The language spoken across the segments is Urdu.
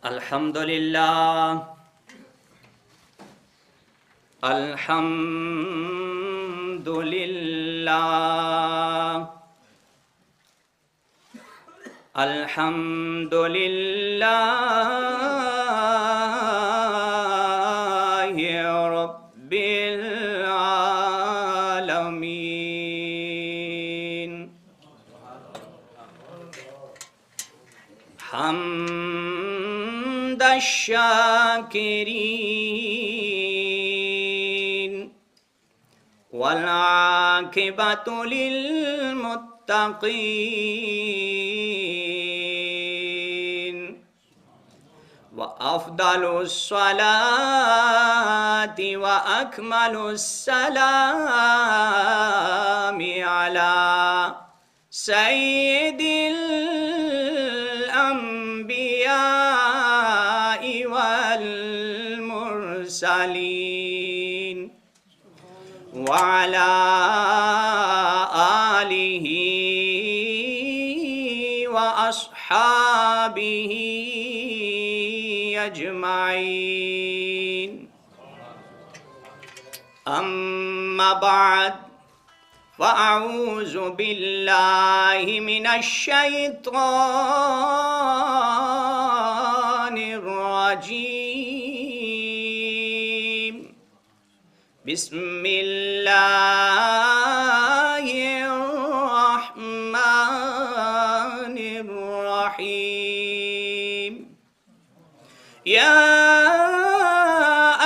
الحمدللہ الحمدللہ الحمدللہ رب العالمین حمد الشاکرین والعاقبۃ للمتقین وافضل الصلاة واکمل السلام علی سید الانبیاء والمرسلین وعلى آلہ وأصحابہ اجمعین اما بعد فاعوذ باللہ من الشیطان الرجیم بسم اللہ الرحمن الرحیم یا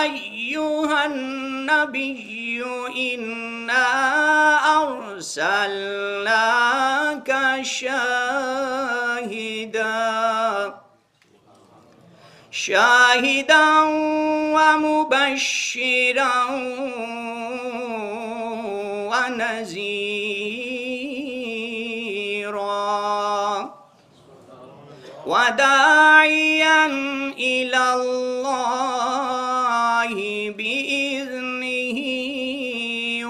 ایہا النبی انا ارسلناک شاہدا ومبشرا ونذیرا وداعیا الی اللہ بإذنہ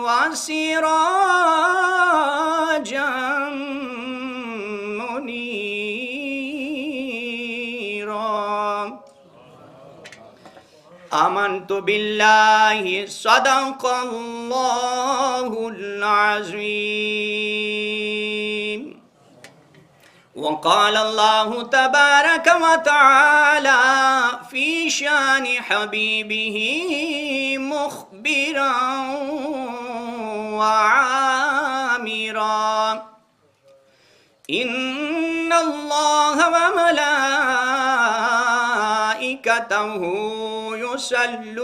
وسراجا آمنت باللہ صدق اللہ العظیم وقال اللہ تبارک وتعالی فی شان حبیبہ مخبرا وعامرا ان اللہ وملائکتہ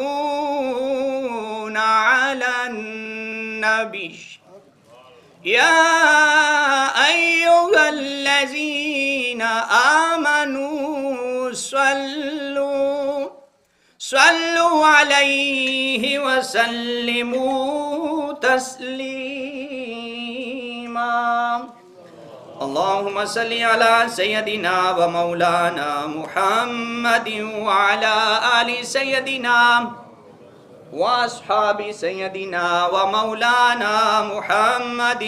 يصلون على النبي يا أيها الذين آمنوا صلوا عليه وسلموا تسليما اللهم صل على سيدنا ومولانا محمد وعلى آل سيدنا واصحاب سيدنا ومولانا محمد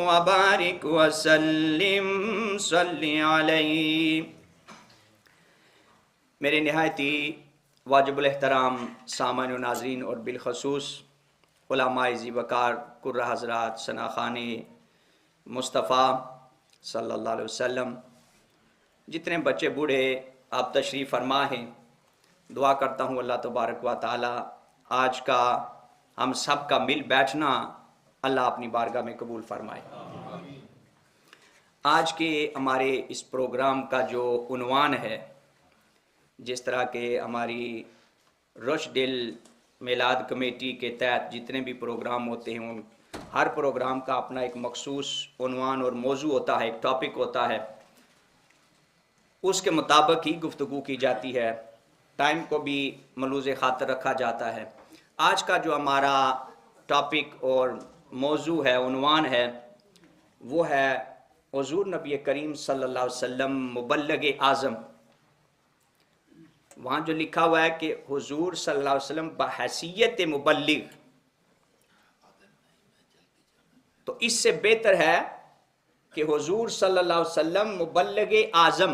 وبارك وسلم صل عليه. میرے نہایتی واجب الاحترام سامعین و ناظرین اور بالخصوص علماء ذی وقار قرہ حضرات ثناخان مصطفیٰ صلی اللہ علیہ وسلم، جتنے بچے بوڑھے آپ تشریف فرما ہیں، دعا کرتا ہوں اللہ تبارک و تعالی آج کا ہم سب کا مل بیٹھنا اللہ اپنی بارگاہ میں قبول فرمائے. آج کے ہمارے اس پروگرام کا جو عنوان ہے، جس طرح کہ ہماری رشد میلاد کمیٹی کے تحت جتنے بھی پروگرام ہوتے ہیں، ہر پروگرام کا اپنا ایک مخصوص عنوان اور موضوع ہوتا ہے، ایک ٹاپک ہوتا ہے، اس کے مطابق ہی گفتگو کی جاتی ہے، ٹائم کو بھی ملحوظ خاطر رکھا جاتا ہے. آج کا جو ہمارا ٹاپک اور موضوع ہے، عنوان ہے، وہ ہے حضور نبی کریم صلی اللہ علیہ وسلم مبلغ اعظم. وہاں جو لکھا ہوا ہے کہ حضور صلی اللہ علیہ وسلم بحیثیت مبلغ، تو اس سے بہتر ہے کہ حضور صلی اللہ علیہ وسلم مبلغ اعظم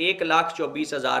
1,24,000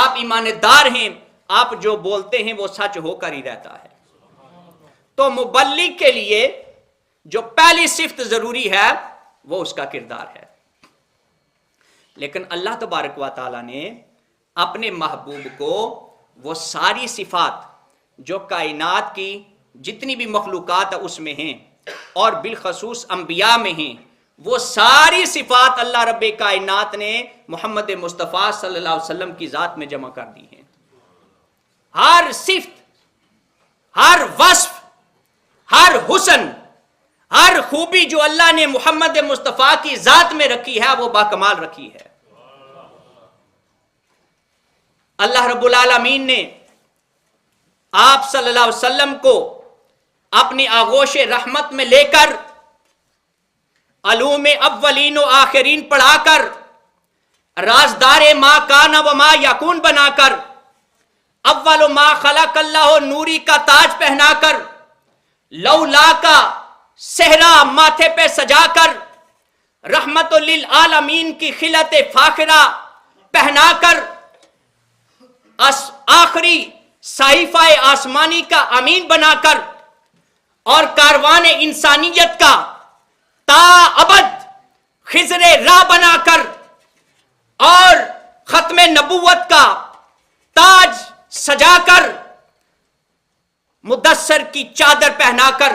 آپ ایماندار ہیں، آپ جو بولتے ہیں وہ سچ ہو کر ہی رہتا ہے۔ تو مبلغ کے لیے جو پہلی صفت ضروری ہے وہ اس کا کردار ہے۔ لیکن اللہ تبارک و تعالیٰ نے اپنے محبوب کو وہ ساری صفات جو کائنات کی جتنی بھی مخلوقات ہے اس میں ہیں اور بالخصوص انبیاء میں ہیں، وہ ساری صفات اللہ رب کائنات نے محمد مصطفیٰ صلی اللہ علیہ وسلم کی ذات میں جمع کر دی ہیں۔ ہر صفت، ہر وصف، ہر حسن، ہر خوبی جو اللہ نے محمد مصطفیٰ کی ذات میں رکھی ہے وہ باکمال رکھی ہے۔ اللہ رب العالمین نے آپ صلی اللہ علیہ وسلم کو اپنی آغوش رحمت میں لے کر علوم اولین و آخرین پڑھا کر رازدار ما کان و ما یکون بنا کر اول ما خلق اللہ نوری کا تاج پہنا کر لولا کا صحرا ماتھے پہ سجا کر رحمت للعالمین کی خلت فاخرہ پہنا کر آخری صحیفہ آسمانی کا امین بنا کر اور کاروان انسانیت کا تا ابد خضر راہ بنا کر اور ختم نبوت کا تاج سجا کر مدثر کی چادر پہنا کر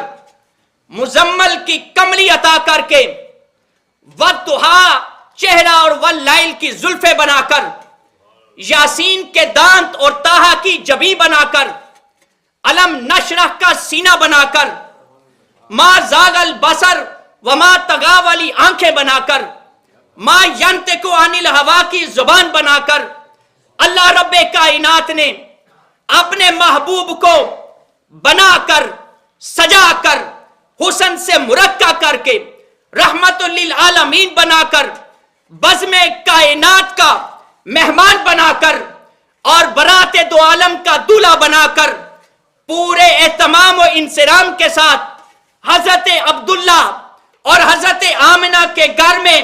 مزمل کی کملی عطا کر کے والضحیٰ چہرہ اور واللیل کی زلفیں بنا کر یاسین کے دانت اور طٰہٰ کی جبیں بنا کر علم نشرح کا سینہ بنا کر ما زاغ البصر وما طغیٰ والی آنکھیں بنا کر ما ینطق عن الہوا کی زبان بنا کر اللہ رب کائنات نے اپنے محبوب کو بنا کر سجا کر حسن سے مرقع کر کے رحمت للعالمین بنا کر بزم کائنات کا مہمان بنا کر اور برات دو عالم کا دولہا بنا کر پورے اہتمام و انصرام کے ساتھ حضرت عبداللہ اور حضرت آمنہ کے گھر میں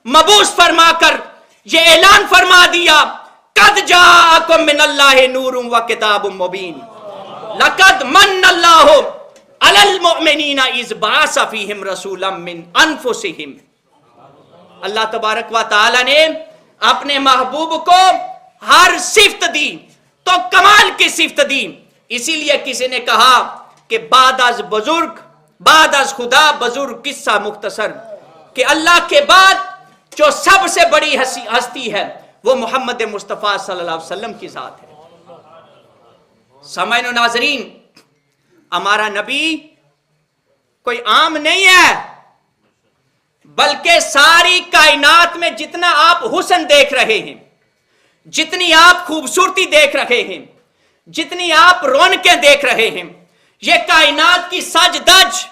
مبعوث فرما کر یہ اعلان فرما دیا قد جاءکم من اللہ نور و کتاب مبین لقد من اللہ علی المؤمنین اذ بعث فیہم رسولا من انفسہم۔ اللہ تبارک و تعالی نے اپنے محبوب کو ہر صفت دی تو کمال کی صفت دی۔ اسی لیے کسی نے کہا کہ بعد از بزرگ، بعد از خدا بزرگ قصہ مختصر، کہ اللہ کے بعد جو سب سے بڑی ہستی ہے وہ محمد مصطفیٰ صلی اللہ علیہ وسلم کی ذات ہے۔ سامعین و ناظرین، ہمارا نبی کوئی عام نہیں ہے، بلکہ ساری کائنات میں جتنا آپ حسن دیکھ رہے ہیں، جتنی آپ خوبصورتی دیکھ رہے ہیں، جتنی آپ رونقیں دیکھ رہے ہیں، یہ کائنات کی سج دج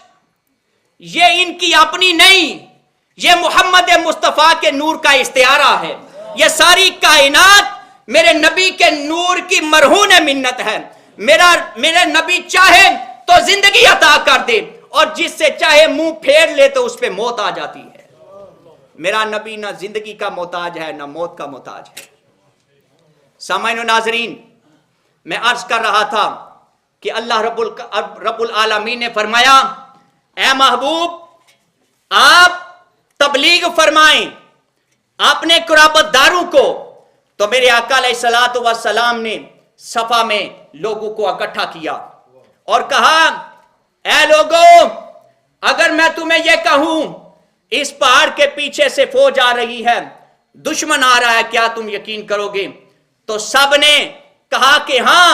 یہ ان کی اپنی نہیں، یہ محمد مصطفیٰ کے نور کا استعارہ ہے۔ یہ ساری کائنات میرے نبی کے نور کی مرہون منت ہے۔ میرے نبی چاہے تو زندگی عطا کر دے اور جس سے چاہے منہ پھیر لے تو اس پہ موت آ جاتی ہے۔ میرا نبی نہ زندگی کا محتاج ہے نہ موت کا محتاج ہے۔ سامعین و ناظرین، میں عرض کر رہا تھا کہ اللہ رب العالمین نے فرمایا اے محبوب آپ تبلیغ فرمائیں اپنے قرابت داروں کو۔ تو میرے آقا علیہ الصلوۃ والسلام نے صفا میں لوگوں کو اکٹھا کیا اور کہا اے لوگوں، اگر میں تمہیں یہ کہوں اس پہاڑ کے پیچھے سے فوج آ رہی ہے، دشمن آ رہا ہے، کیا تم یقین کرو گے؟ تو سب نے کہا کہ ہاں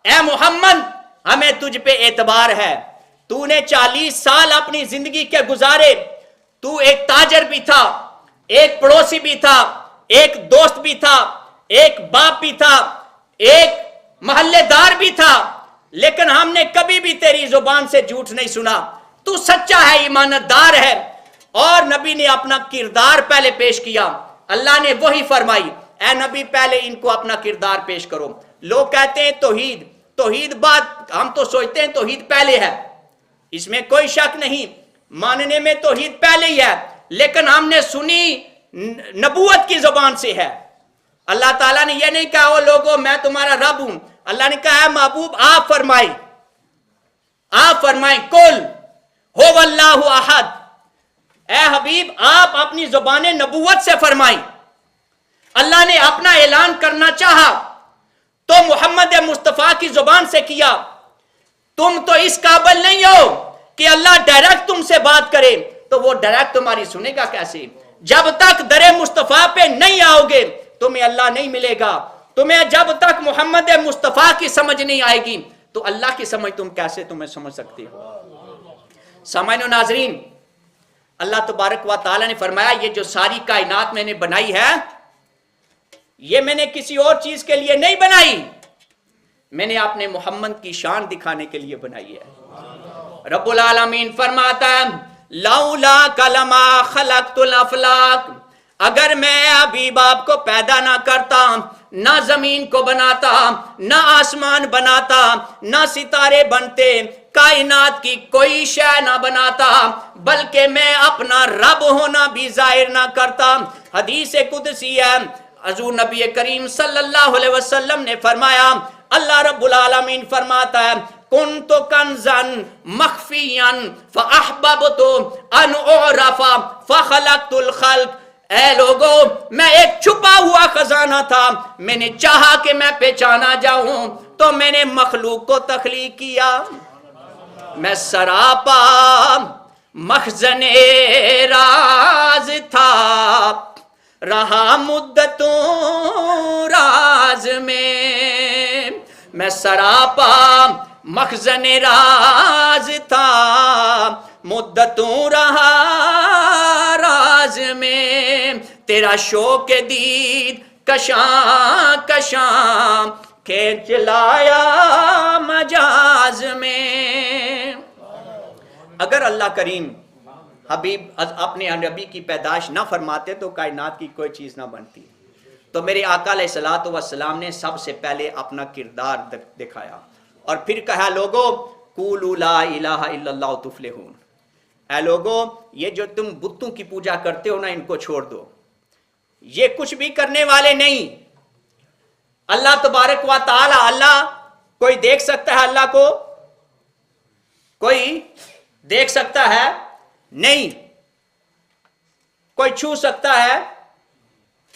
اے محمد ہمیں تجھ پہ اعتبار ہے، تو نے 40 سال اپنی زندگی کے گزارے، تو ایک تاجر بھی تھا، ایک پڑوسی بھی تھا، ایک دوست بھی تھا، ایک باپ بھی تھا، ایک محلے دار بھی تھا، لیکن ہم نے کبھی بھی تیری زبان سے جھوٹ نہیں سنا، تو سچا ہے، ایماندار ہے۔ اور نبی نے اپنا کردار پہلے پیش کیا۔ اللہ نے وہی فرمائی اے نبی پہلے ان کو اپنا کردار پیش کرو۔ لوگ کہتے ہیں توحید بات، ہم تو سوچتے ہیں توحید پہلے ہے، اس میں کوئی شک نہیں، ماننے میں توحید پہلے ہی ہے، لیکن ہم نے سنی نبوت کی زبان سے ہے۔ اللہ تعالیٰ نے یہ نہیں کہا وہ لوگوں میں تمہارا رب ہوں، اللہ نے کہا ہے محبوب آپ فرمائیں کل ہو واللہ احد، اے حبیب آپ اپنی زبان نبوت سے فرمائیں۔ اللہ نے اپنا اعلان کرنا چاہا تو محمد مصطفیٰ کی زبان سے کیا۔ تم تو اس قابل نہیں ہو کہ اللہ ڈائریکٹ تم سے بات کرے، تو وہ ڈائریکٹ تمہاری سنے گا کیسے؟ جب تک در مصطفیٰ پہ نہیں آؤ گے تمہیں اللہ نہیں ملے گا۔ تمہیں جب تک محمد مصطفیٰ کی سمجھ نہیں آئے گی تو اللہ کی سمجھ تم کیسے تمہیں سمجھ سکتے ہو؟ سامعین و ناظرین، اللہ تبارک و تعالی نے فرمایا یہ جو ساری کائنات میں نے بنائی ہے یہ میں نے کسی اور چیز کے لیے نہیں بنائی، میں نے اپنے محمد کی شان دکھانے کے لیے بنائی ہے۔ رب العالمین فرماتا ہے لولا کلمہ خلقت الافلاق، اگر میں حبیب آپ کو پیدا نہ کرتا، نہ زمین کو بناتا، نہ آسمان بناتا، نہ ستارے بنتے، کائنات کی کوئی شے نہ بناتا، بلکہ میں اپنا رب ہونا بھی ظاہر نہ کرتا۔ حدیث قدسی ہے، حضور نبی کریم صلی اللہ علیہ وسلم نے فرمایا، اللہ رب العالمین فرماتا ہے کنت کنزن مخفیا فاحببت ان اعرف فخلقت الخلق، اے لوگو میں ایک چھپا ہوا خزانہ تھا، میں نے چاہا کہ میں پہچانا جاؤں تو میں نے مخلوق کو تخلیق کیا۔ میں سراپا مخزن راز تھا، رہا مدتوں راز میں سراپا مخزن راز تھا، مدتوں رہا راز میں، تیرا شوق دید کشاں کشاں کھینچ لایا مجاز میں۔ اگر اللہ کریم حبیب اپنے نبی کی پیدائش نہ فرماتے تو کائنات کی کوئی چیز نہ بنتی، تو میرے آقا علیہ الصلوۃ والسلام نے سب سے پہلے اپنا کردار دکھایا اور پھر کہا لوگو قولوا لا الہ الا اللہ تفلحون، اے لوگو یہ جو تم بتوں کی پوجا کرتے ہو نا ان کو چھوڑ دو، یہ کچھ بھی کرنے والے نہیں۔ اللہ تبارک و تعالی، اللہ کوئی دیکھ سکتا ہے؟ اللہ کو کوئی دیکھ سکتا ہے؟ نہیں۔ کوئی چھو سکتا ہے؟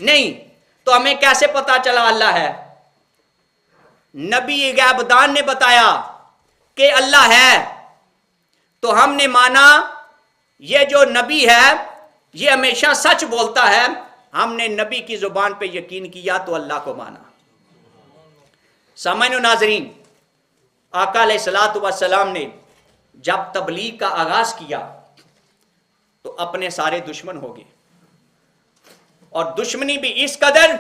نہیں۔ تو ہمیں کیسے پتا چلا اللہ ہے؟ نبی غیب دان نے بتایا کہ اللہ ہے، تو ہم نے مانا یہ جو نبی ہے یہ ہمیشہ سچ بولتا ہے، ہم نے نبی کی زبان پہ یقین کیا تو اللہ کو مانا۔ سامعین و ناظرین، آقا علیہ الصلوۃ والسلام نے جب تبلیغ کا آغاز کیا تو اپنے سارے دشمن ہو گئے، اور دشمنی بھی اس قدر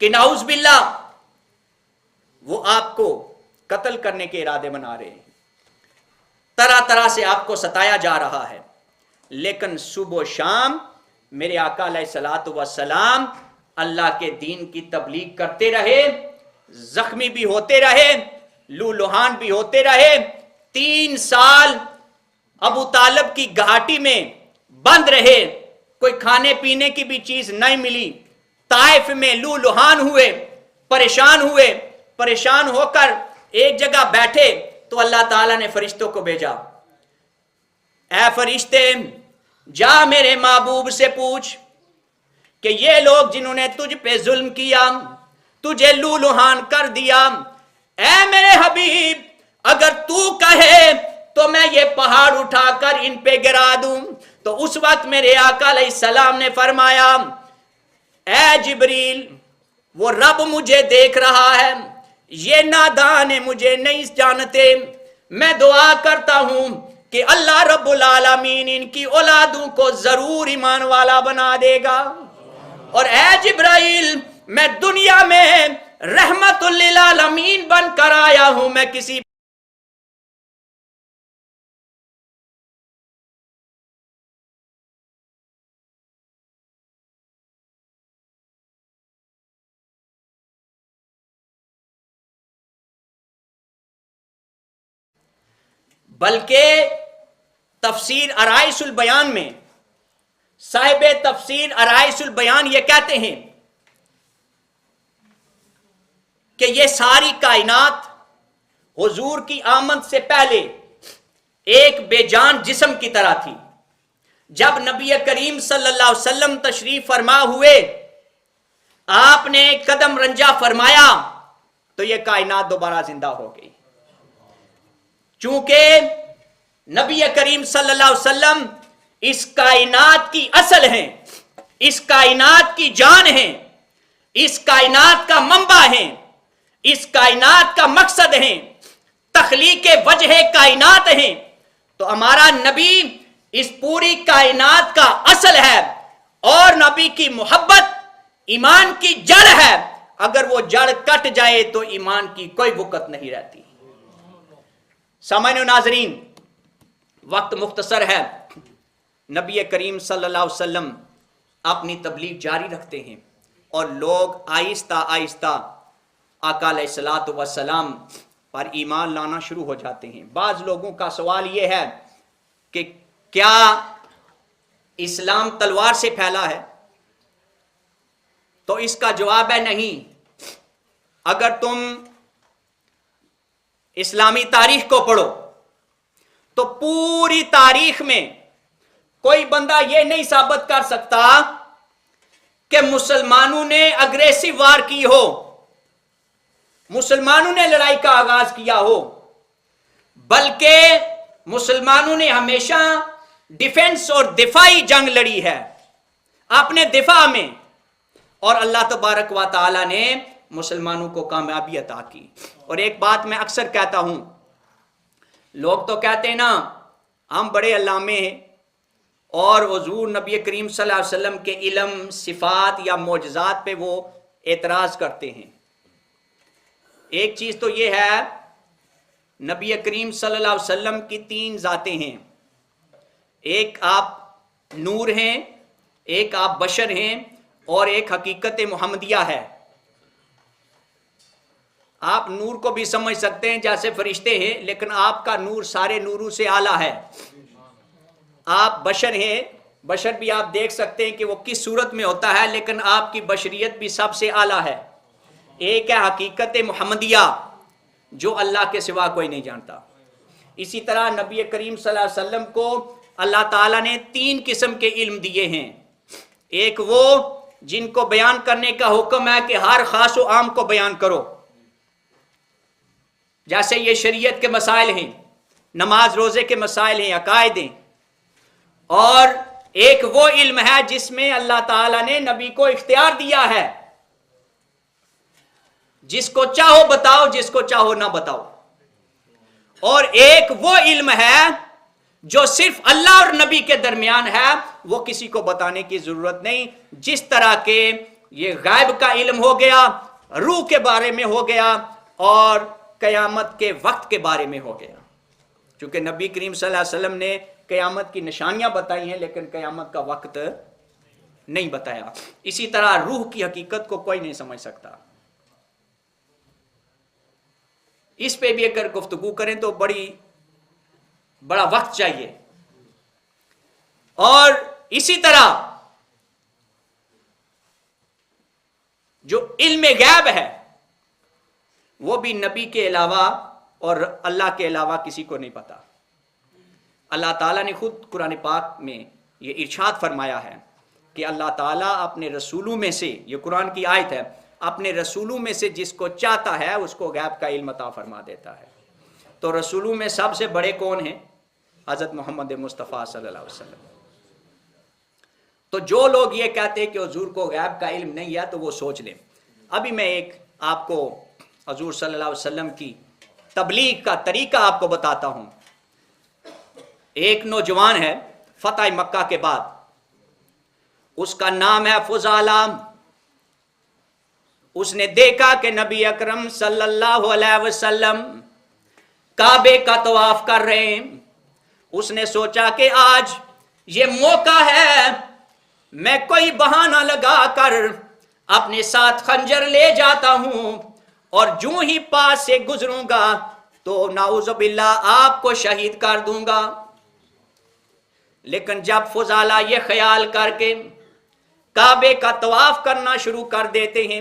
کہ نعوذ باللہ وہ آپ کو قتل کرنے کے ارادے بنا رہے ہیں، طرح طرح سے آپ کو ستایا جا رہا ہے، لیکن صبح و شام میرے آقا علیہ الصلوۃ والسلام اللہ کے دین کی تبلیغ کرتے رہے، زخمی بھی ہوتے رہے، لہوحان بھی ہوتے رہے۔ 3 سال ابو طالب کی گھاٹی میں بند رہے، کوئی کھانے پینے کی بھی چیز نہیں ملی، طائف میں لہوحان ہوئے، پریشان ہو کر ایک جگہ بیٹھے تو اللہ تعالیٰ نے فرشتوں کو بھیجا، اے فرشتے جا میرے محبوب سے پوچھ کہ یہ لوگ جنہوں نے تجھ پہ ظلم کیا، تجھے لہوحان کر دیا، اے میرے حبیب اگر تو کہے تو میں یہ پہاڑ اٹھا کر ان پہ گرا دوں۔ تو اس وقت میرے آقا علیہ السلام نے فرمایا، اے جبریل وہ رب مجھے دیکھ رہا ہے، یہ نادان مجھے نہیں جانتے، میں دعا کرتا ہوں کہ اللہ رب العالمین ان کی اولادوں کو ضرور ایمان والا بنا دے گا، اور اے جبرائیل میں دنیا میں رحمت للعالمین بن کر آیا ہوں، میں کسی بلکہ تفسیر ارائس البیان میں صاحب تفسیر ارائس البیان یہ کہتے ہیں کہ یہ ساری کائنات حضور کی آمد سے پہلے ایک بے جان جسم کی طرح تھی. جب نبی کریم صلی اللہ علیہ وسلم تشریف فرما ہوئے، آپ نے قدم رنجا فرمایا تو یہ کائنات دوبارہ زندہ ہو گئی. چونکہ نبی کریم صلی اللہ علیہ وسلم اس کائنات کی اصل ہیں، اس کائنات کی جان ہیں، اس کائنات کا منبع ہیں، اس کائنات کا مقصد ہیں، تخلیق وجہ کائنات ہیں. تو ہمارا نبی اس پوری کائنات کا اصل ہے، اور نبی کی محبت ایمان کی جڑ ہے. اگر وہ جڑ کٹ جائے تو ایمان کی کوئی وقت نہیں رہتی. سامعین و ناظرین، وقت مختصر ہے. نبی کریم صلی اللہ علیہ وسلم اپنی تبلیغ جاری رکھتے ہیں اور لوگ آہستہ آہستہ آقا علیہ الصلوۃ والسلام پر ایمان لانا شروع ہو جاتے ہیں. بعض لوگوں کا سوال یہ ہے کہ کیا اسلام تلوار سے پھیلا ہے؟ تو اس کا جواب ہے نہیں. اگر تم اسلامی تاریخ کو پڑھو تو پوری تاریخ میں کوئی بندہ یہ نہیں ثابت کر سکتا کہ مسلمانوں نے اگریسو وار کی ہو، مسلمانوں نے لڑائی کا آغاز کیا ہو، بلکہ مسلمانوں نے ہمیشہ ڈیفنس اور دفاعی جنگ لڑی ہے اپنے دفاع میں، اور اللہ تبارک و تعالی نے مسلمانوں کو کامیابی عطا کی. اور ایک بات میں اکثر کہتا ہوں، لوگ تو کہتے ہیں نا ہم بڑے علامے ہیں اور حضور نبی کریم صلی اللہ علیہ وسلم کے علم، صفات یا معجزات پہ وہ اعتراض کرتے ہیں. ایک چیز تو یہ ہے، نبی کریم صلی اللہ علیہ وسلم کی 3 ذاتیں ہیں. ایک آپ نور ہیں، ایک آپ بشر ہیں، اور ایک حقیقت محمدیہ ہے. آپ نور کو بھی سمجھ سکتے ہیں جیسے فرشتے ہیں، لیکن آپ کا نور سارے نوروں سے اعلیٰ ہے. آپ بشر ہیں، بشر بھی آپ دیکھ سکتے ہیں کہ وہ کس صورت میں ہوتا ہے، لیکن آپ کی بشریت بھی سب سے اعلیٰ ہے. ایک ہے حقیقت محمدیہ جو اللہ کے سوا کوئی نہیں جانتا. اسی طرح نبی کریم صلی اللہ علیہ وسلم کو اللہ تعالیٰ نے 3 قسم کے علم دیے ہیں. ایک وہ جن کو بیان کرنے کا حکم ہے کہ ہر خاص و عام کو بیان کرو، جیسے یہ شریعت کے مسائل ہیں، نماز روزے کے مسائل ہیں، عقائد ہیں. اور ایک وہ علم ہے جس میں اللہ تعالیٰ نے نبی کو اختیار دیا ہے، جس کو چاہو بتاؤ، جس کو چاہو نہ بتاؤ. اور ایک وہ علم ہے جو صرف اللہ اور نبی کے درمیان ہے، وہ کسی کو بتانے کی ضرورت نہیں. جس طرح کے یہ غیب کا علم ہو گیا، روح کے بارے میں ہو گیا، اور قیامت کے وقت کے بارے میں ہو گیا. چونکہ نبی کریم صلی اللہ علیہ وسلم نے قیامت کی نشانیاں بتائی ہیں لیکن قیامت کا وقت نہیں بتایا. اسی طرح روح کی حقیقت کو کوئی نہیں سمجھ سکتا. اس پہ بھی اگر گفتگو کریں تو بڑا وقت چاہیے. اور اسی طرح جو علم غیب ہے وہ بھی نبی کے علاوہ اور اللہ کے علاوہ کسی کو نہیں پتا. اللہ تعالیٰ نے خود قرآن پاک میں یہ ارشاد فرمایا ہے کہ اللہ تعالیٰ اپنے رسولوں میں سے، یہ قرآن کی آیت ہے، اپنے رسولوں میں سے جس کو چاہتا ہے اس کو غیب کا علم عطا فرما دیتا ہے. تو رسولوں میں سب سے بڑے کون ہیں؟ حضرت محمد مصطفیٰ صلی اللہ علیہ وسلم. تو جو لوگ یہ کہتے ہیں کہ حضور کو غیب کا علم نہیں ہے تو وہ سوچ لیں. ابھی میں ایک آپ کو حضور صلی اللہ علیہ وسلم کی تبلیغ کا طریقہ آپ کو بتاتا ہوں. ایک نوجوان ہے فتح مکہ کے بعد، اس کا نام ہے فضالہ. اس نے دیکھا کہ نبی اکرم صلی اللہ علیہ وسلم کعبے کا طواف کر رہے ہیں. اس نے سوچا کہ آج یہ موقع ہے، میں کوئی بہانہ لگا کر اپنے ساتھ خنجر لے جاتا ہوں اور جو ہی پاس سے گزروں گا تو نعوذ باللہ آپ کو شہید کر دوں گا. لیکن جب فضالہ یہ خیال کر کے کعبے کا طواف کرنا شروع کر دیتے ہیں،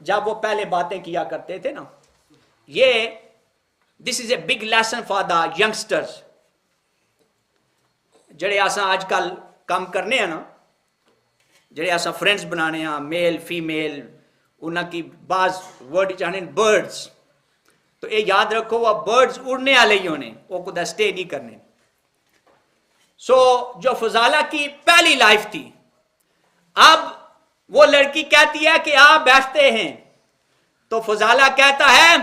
جب وہ پہلے باتیں کیا کرتے تھے نا. یہ this is a big lesson for the youngsters جڑے اساں آج کل کام کرنے ہیں نا, جڑے اساں فرینڈز بنانے ہیں میل فیمیل, انہاں کی بعض ورڈ چاہنے برڈز, تو یہ یاد رکھو وہ برڈز اڑنے والے ہی ہونے, وہ خدا سٹے نہیں کرنے. سو جو فضالہ کی پہلی لائف تھی, اب وہ لڑکی کہتی ہے کہ آپ بیٹھتے ہیں, تو فضالہ کہتا ہے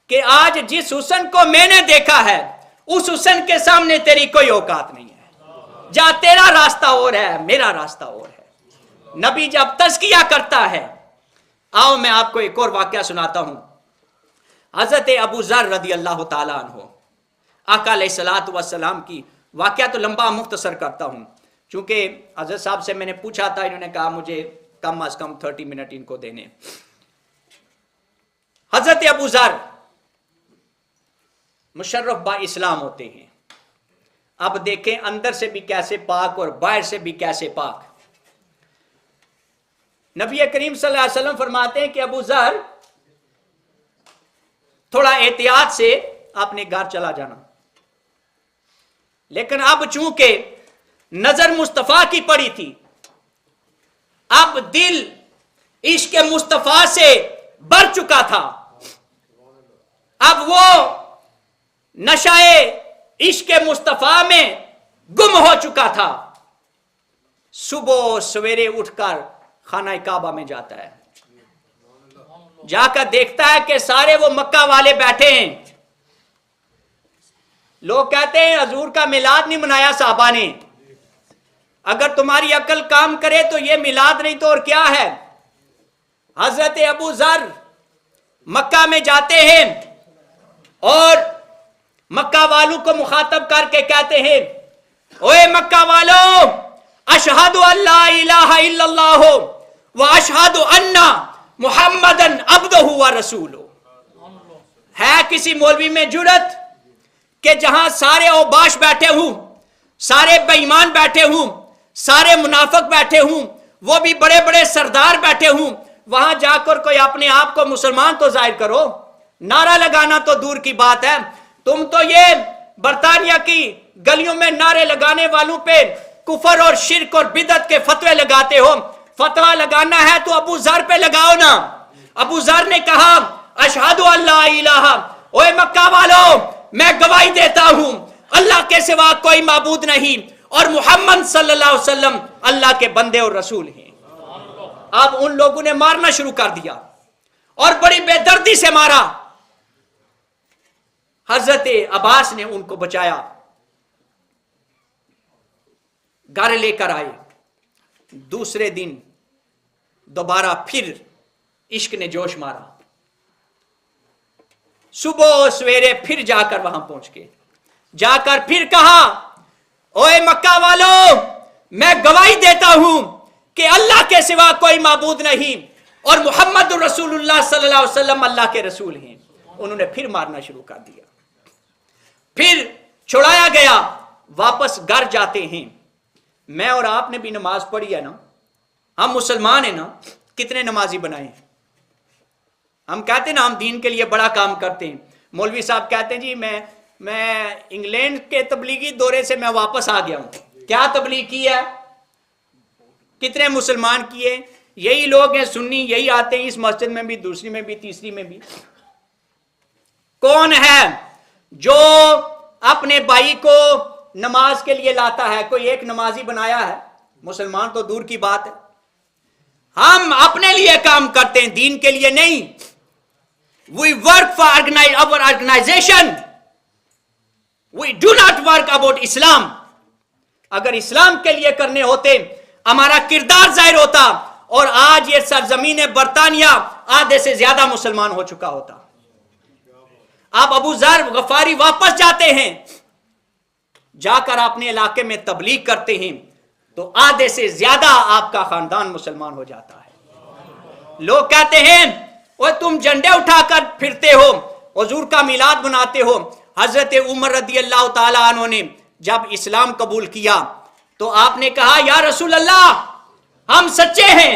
کہ آج جس حسن کو میں نے دیکھا ہے اس حسن کے سامنے تیری کوئی اوقات نہیں ہے, جہاں تیرا راستہ اور ہے میرا راستہ اور ہے. نبی جب تزکیہ کرتا ہے, آؤ میں آپ کو ایک اور واقعہ سناتا ہوں. حضرت ابو ذر رضی اللہ تعالیٰ عنہ, آقا علیہ الصلوۃ والسلام کی واقعہ تو لمبا مختصر کرتا ہوں, چونکہ حضرت صاحب سے میں نے پوچھا تھا, انہوں نے کہا مجھے کم از کم 30 منٹ ان کو دینے. حضرت ابو ذر مشرف با اسلام ہوتے ہیں. اب دیکھیں اندر سے بھی کیسے پاک اور باہر سے بھی کیسے پاک. نبی کریم صلی اللہ علیہ وسلم فرماتے ہیں کہ ابو ذر تھوڑا احتیاط سے اپنے گھر چلا جانا, لیکن اب چونکہ نظر مصطفیٰ کی پڑی تھی, اب دل عشق مصطفیٰ سے بھر چکا تھا, اب وہ نشائے عشق مصطفیٰ میں گم ہو چکا تھا. صبح سویرے اٹھ کر خانہ کعبہ میں جاتا ہے, جا کر دیکھتا ہے کہ سارے وہ مکہ والے بیٹھے ہیں. لوگ کہتے ہیں حضور کا میلاد نہیں منایا صحابہ نے, اگر تمہاری عقل کام کرے تو یہ میلاد نہیں تو اور کیا ہے. حضرت ابو ذر مکہ میں جاتے ہیں اور مکہ والوں کو مخاطب کر کے کہتے ہیں, اوے مکہ والوں, اشہد ان لا الہ الا اللہ و اشہد ان محمدن عبدہ و رسولہ. ہے کسی مولوی میں جرت کہ جہاں سارے اوباش بیٹھے ہوں, سارے بے ایمان بیٹھے ہوں, سارے منافق بیٹھے ہوں, وہ بھی بڑے بڑے سردار بیٹھے ہوں, وہاں جا کر کوئی اپنے آپ کو مسلمان تو ظاہر کرو. نعرہ لگانا تو دور کی بات ہے, تم تو یہ برطانیہ کی گلیوں میں نعرے لگانے والوں پہ کفر اور شرک اور بدعت کے فتوے لگاتے ہو. فتویٰ لگانا ہے تو ابو ذر پہ لگاؤ نا. ابو ذر نے کہا اشہد ان لا الہ, اوے مکہ والوں میں گواہی دیتا ہوں اللہ کے سوا کوئی معبود نہیں اور محمد صلی اللہ علیہ وسلم اللہ کے بندے اور رسول ہیں. اب ان لوگوں نے مارنا شروع کر دیا اور بڑی بے دردی سے مارا. حضرت عباس نے ان کو بچایا, گھر لے کر آئے. دوسرے دن دوبارہ پھر عشق نے جوش مارا, صبح سویرے پھر جا کر وہاں پہنچ کے جا کر پھر کہا, اوے مکہ والوں میں گواہی دیتا ہوں کہ اللہ کے سوا کوئی معبود نہیں اور محمد رسول اللہ صلی اللہ علیہ وسلم اللہ کے رسول ہیں. انہوں نے پھر مارنا شروع کر دیا, پھر چھڑایا گیا, واپس گھر جاتے ہیں. میں اور آپ نے بھی نماز پڑھی ہے نا, ہم مسلمان ہیں نا, کتنے نمازی بنائے ہیں. ہم کہتے ہیں نا ہم دین کے لیے بڑا کام کرتے ہیں. مولوی صاحب کہتے ہیں جی میں انگلینڈ کے تبلیغی دورے سے میں واپس آ گیا ہوں. کیا تبلیغ کی ہے, کتنے مسلمان کیے, یہی لوگ ہیں سنی, یہی آتے ہیں اس مسجد میں بھی, دوسری میں بھی, تیسری میں بھی. کون ہے جو اپنے بھائی کو نماز کے لیے لاتا ہے؟ کوئی ایک نمازی بنایا ہے؟ مسلمان تو دور کی بات ہے. ہم اپنے لیے کام کرتے ہیں, دین کے لیے نہیں. We work for our organization. We do not work about Islam. اگر اسلام کے لیے کرنے ہوتے ہمارا کردار ظاہر ہوتا اور آج یہ سرزمین برطانیہ آدھے سے زیادہ مسلمان ہو چکا ہوتا. آپ ابو ذر غفاری واپس جاتے ہیں, جا کر اپنے علاقے میں تبلیغ کرتے ہیں تو آدھے سے زیادہ آپ کا خاندان مسلمان ہو جاتا ہے. لوگ کہتے ہیں وہ تم جھنڈے اٹھا کر پھرتے ہو, حضور کا میلاد مناتے ہو. حضرت عمر رضی اللہ تعالی عنہ نے جب اسلام قبول کیا تو آپ نے کہا یا رسول اللہ ہم سچے ہیں,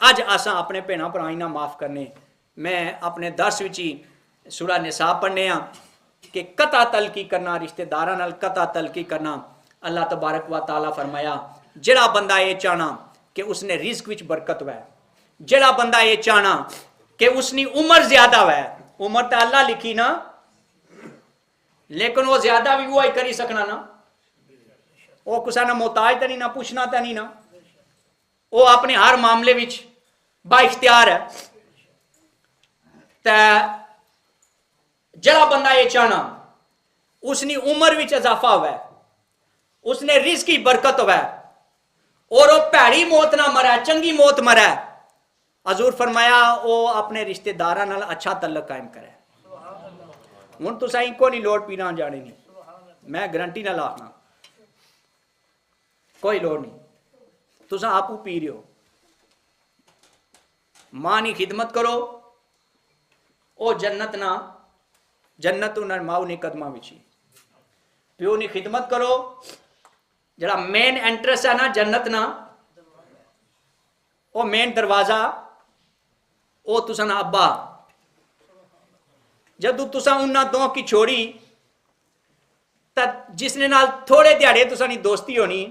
اج آساں اپنے بھیناں بھرائیں نہ معاف کرنے. میں اپنے درس وچ ہی سورہ نساء پڑھنے ہاں کہ قطع تلقی کرنا، رشتہ داراں نال قطع تلقی کرنا. اللہ تبارک و تعالیٰ فرمایا جڑا بندہ یہ چاہنا کہ اس نے رزق وچ برکت ہوئے، جڑا بندہ یہ چاہنا کہ اس نے عمر زیادہ ہوئے، عمر تو اللہ لکھی نا، لیکن وہ زیادہ بھی وہی کری سکنا نا. وہ کسا نہ محتاج تو نہیں، نہ پوچھنا تو نہیں نا، وہ اپنے ہر معاملے وچ با اختیار ہے. تے جڑا بندہ یہ چاہنا اس نے عمر وچ اضافہ ہوا ہے، اس نے رزق کی برکت ہوا ہے، اور وہ پیڑی موت نہ مرا، چنگی موت مرا. حضور فرمایا وہ اپنے رشتہ داراں نال اچھا تعلق قائم کرے. ہن تساں کو نہیں لوڑ پینا جانے نہیں، میں گارنٹی نہ لاکھنا کوئی لوڑ نہیں. تساں آپ پی رہے ہو، ماں کی خدمت کرو، او جنت نہ جنت انہاں ماؤ نے قدماں وچ. پیو کی خدمت کرو، جڑا مین انٹرس ہے نا جنت نا، وہ مین دروازہ وہ تساں ابا. جدو تساں انہاں دو کی چھوڑی تا جس نے نال تھوڑے دیہڑے تساں دی دوستی ہونی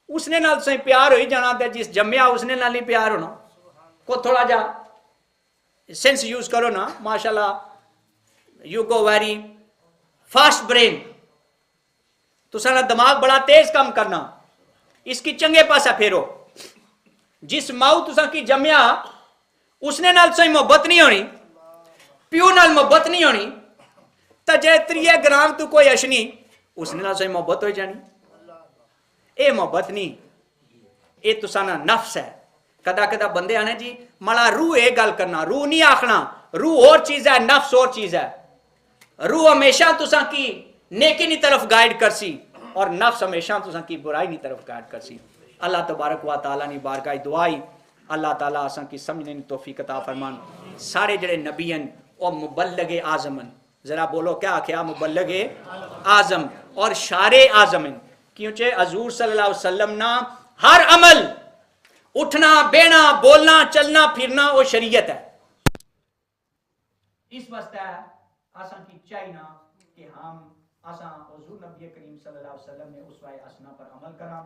اس نے نال تساں پیار ہوئی جانا، تے جس جمیا اس نے نال ہی پیار ہونا. کو تھوڑا جا سینس یوز کرو نا، ماشاءاللہ you go very fast brain, تساں دا دماغ بڑا تیز کام کرنا، اس کی چنگے پاسا پھیرو. جس ماؤ تساں کی جمیا اس نے نال تساں محبت نہیں ہونی، پیو نال محبت نہیں ہونی، تا جے 3 گرام تو کوئی اشنی اس نے نال تساں محبت ہو جانی. اے محبت نہیں، اے تساں دا نفس ہے. کدا کدا بندے آنے جی مالا روح اے گل کرنا، روح نہیں آکھنا، روح اور چیز ہے، نفس اور چیز ہے. روح ہمیشہ تساں کی نیکی نی طرف گائیڈ کرسی اور نفس ہمیشہ تساں کی برائی نی طرف گائیڈ کرسی. اللہ تبارک و تعالیٰ نی بارگاہ دعائی اللہ تعالیٰ اساں کی سمجھنے کی توفیق عطا فرمان. سارے جڑے نبی ہیں وہ مبلغ اعظم ہیں. ذرا بولو کیا کیا مبلغ اعظم اور شارع اعظم ہیں، کیونکہ حضور صلی اللہ علیہ وسلم نا ہر عمل اٹھنا بینا بولنا چلنا پھرنا وہ شریعت ہے. اس واسطے آسان کی چاہیے کہ ہم آسان حضور نبی کریم صلی اللہ علیہ وسلم نے اسوہ حسنہ پر عمل کرنا.